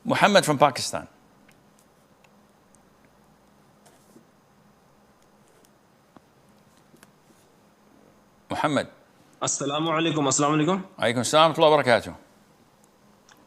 Muhammad from Pakistan. Muhammad. Assalamu alaikum. Assalamu alaikum. Alaikum salam wa barakatuh.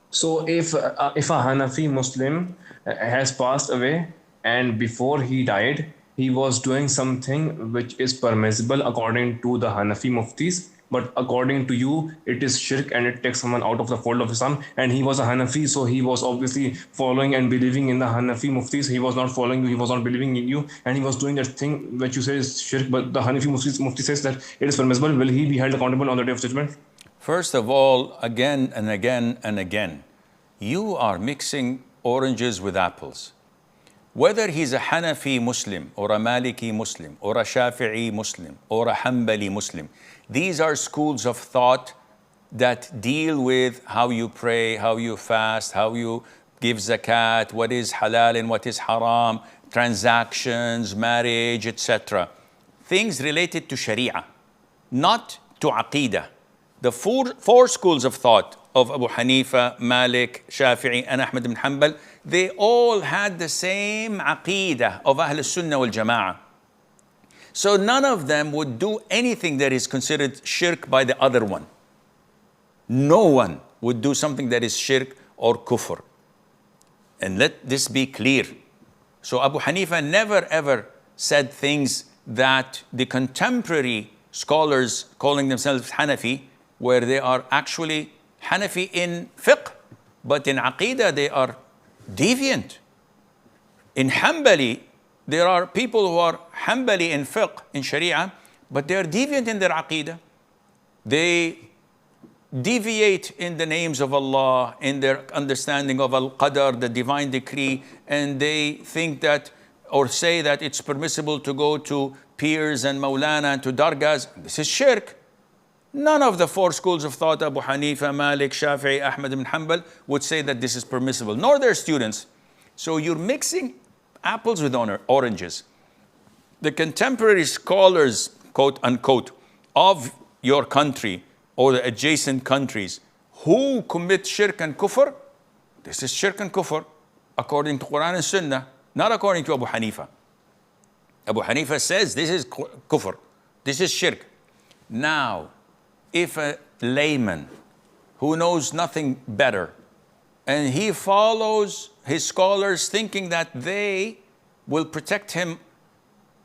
So if a Hanafi Muslim has passed away and before he died, he was doing something which is permissible according to the Hanafi Muftis, but according to you, it is shirk and it takes someone out of the fold of Islam. And he was a Hanafi, so he was obviously following and believing in the Hanafi Muftis. He was not following you, he was not believing in you, and he was doing that thing which you say is shirk, but the Hanafi Mufti says that it is permissible. Will he be held accountable on the day of judgment? First of all, again and again and again, you are mixing oranges with apples. Whether he's a Hanafi Muslim or a Maliki Muslim or a Shafi'i Muslim or a Hanbali Muslim, these are schools of thought that deal with how you pray, how you fast, how you give zakat, what is halal and what is haram, transactions, marriage, etc. Things related to Sharia, not to Aqidah. The four schools of thought of Abu Hanifa, Malik, Shafi'i, and Ahmad ibn Hanbal, they all had the same Aqidah of Ahl Sunnah wal Jama'ah. So none of them would do anything that is considered shirk by the other one. No one would do something that is shirk or kufr. And let this be clear. So Abu Hanifa never ever said things that the contemporary scholars calling themselves Hanafi, where they are actually Hanafi in fiqh, but in Aqidah they are deviant. In Hanbali, there are people who are Hanbali in fiqh, in Sharia, but they are deviant in their Aqidah. They deviate in the names of Allah, in their understanding of Al-Qadr, the divine decree, and they think that, or say that it's permissible to go to peers and Maulana and to dargahs. This is shirk. None of the four schools of thought, Abu Hanifa, Malik, Shafi'i, Ahmad ibn Hanbal, would say that this is permissible, nor their students. So you're mixing apples with oranges. The contemporary scholars, quote unquote, of your country or the adjacent countries who commit shirk and kufr, this is shirk and kufr according to Quran and Sunnah, not according to Abu Hanifa. Abu Hanifa says this is kufr, this is shirk. Now, if a layman who knows nothing better and he follows his scholars thinking that they will protect him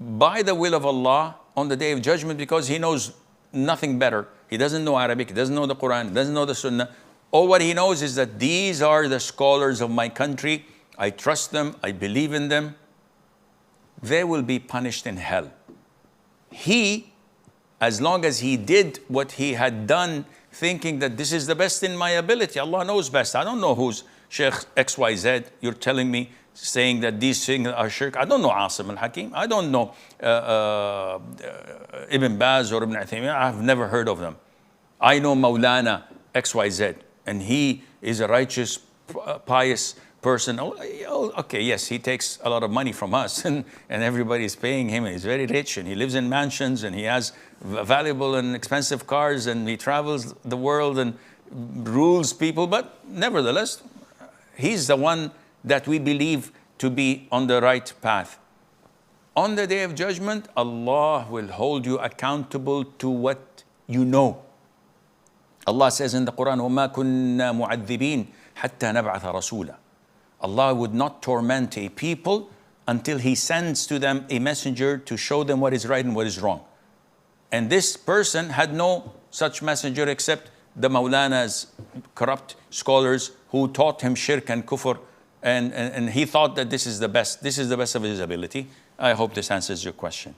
by the will of Allah on the day of judgment because he knows nothing better. He doesn't know Arabic, he doesn't know the Quran, he doesn't know the Sunnah. All what he knows is that these are the scholars of my country. I trust them, I believe in them. They will be punished in hell. He, as long as he did what he had done, thinking that this is the best in my ability, Allah knows best. I don't know who's Sheikh XYZ, you're telling me, saying that these things are shirk. I don't know Asim al-Hakim. I don't know Ibn Baz or Ibn Uthaymeen. I've never heard of them. I know Maulana XYZ, and he is a righteous, pious person. Oh, okay, yes, he takes a lot of money from us, and everybody is paying him, and he's very rich, and he lives in mansions, and he has valuable and expensive cars, and he travels the world and rules people, but nevertheless, he's the one that we believe to be on the right path. On the day of judgment, Allah will hold you accountable to what you know. Allah says in the Quran, وَمَا كُنَّا مُعَذِّبِينَ حَتَّى نَبْعَثَ رَسُولًا. Allah would not torment a people until He sends to them a messenger to show them what is right and what is wrong. And this person had no such messenger except the Maulana's corrupt scholars who taught him shirk and kufr, and he thought that this is the best of his ability. I hope this answers your question.